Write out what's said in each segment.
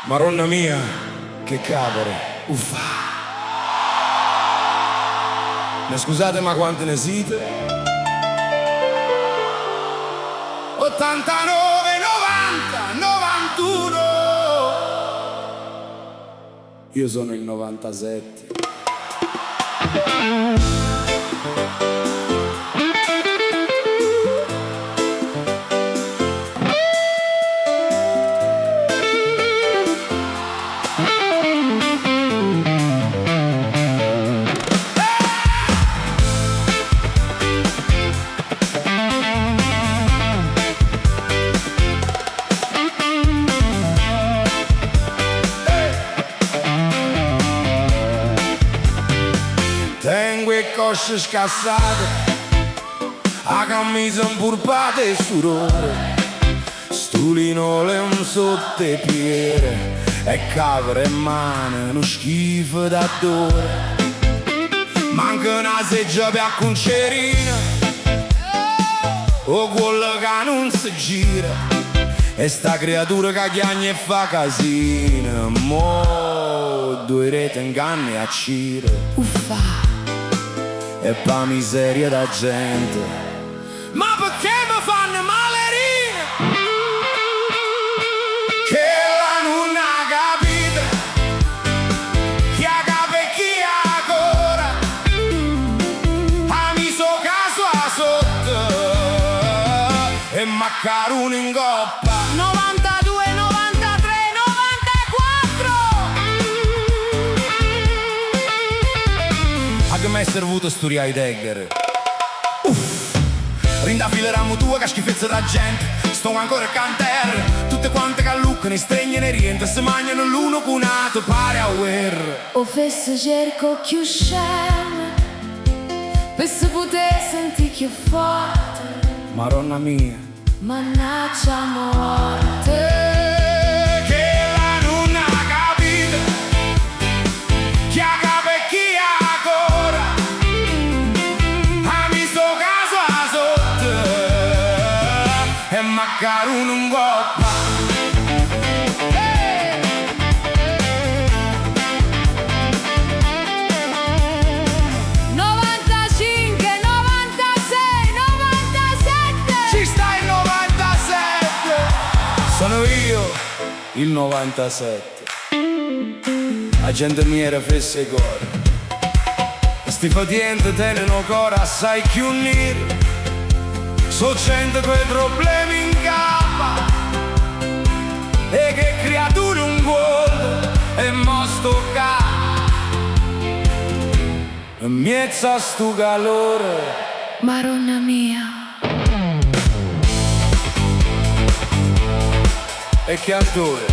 Maronna mia, che cavolo, uffa. Ne scusate ma quante ne siete? 89, 90, 91. Io sono il 97. Tengo le cosce scassate, la camicia impurpata e sudore, sto linoleo sotto i piedi e capre in mano, uno schifo d'odore. Manca una seggia per concerina, o quello che non si gira, e sta creatura che chiagna e fa casino. Mo' due rete inganni a cire, uffa, e pa miseria da gente. Ma perché mi fanno malerine? Che la non ha capito, chi ha capito e chi ha ancora, ha messo caso a sotto e maccarone in coppa. 92, 93, 94. A che mi è servito studiare i Degger? Rinda filerammo tua che schifezza da gente, sto ancora a cantare, tutte quante che lucano, stregnano e rientrano, si mangiano l'uno con l'altro, pare a guerra. O fesso cerco più scema, per se poter sentire più forte, Maronna mia, mannaggia morte. Maccarone in coppa. Hey! 95, 96, 97. Ci sta il 97. Sono io il 97. La gente mia era fessa i cori, sti fatienti tengono ancora assai più neri. So gente coi problemi in gamba e che creature un gol e mo sto ca e miezza sto calore. Maronna mia. E che attore.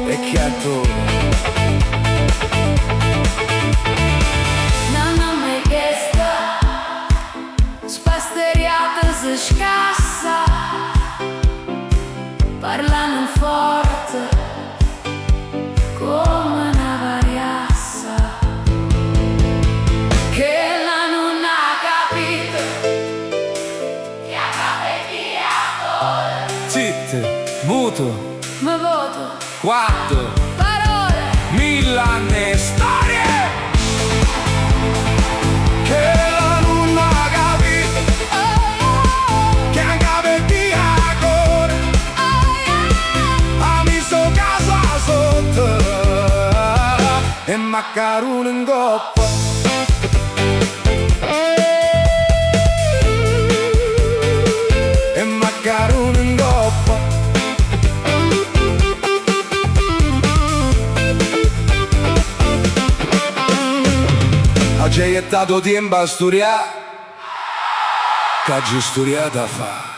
E che attore. Scassa, parlano forte come una variassa, che la non ha capito, chi ha capito chi ha ancora. Zitte, muto, Mi voto, quattro, parole, 1000 anni e storie. Che e maccarone in coppa. E maccarone in coppa. Oggi hai gettato tempo a studiare, che oggi studiata fa.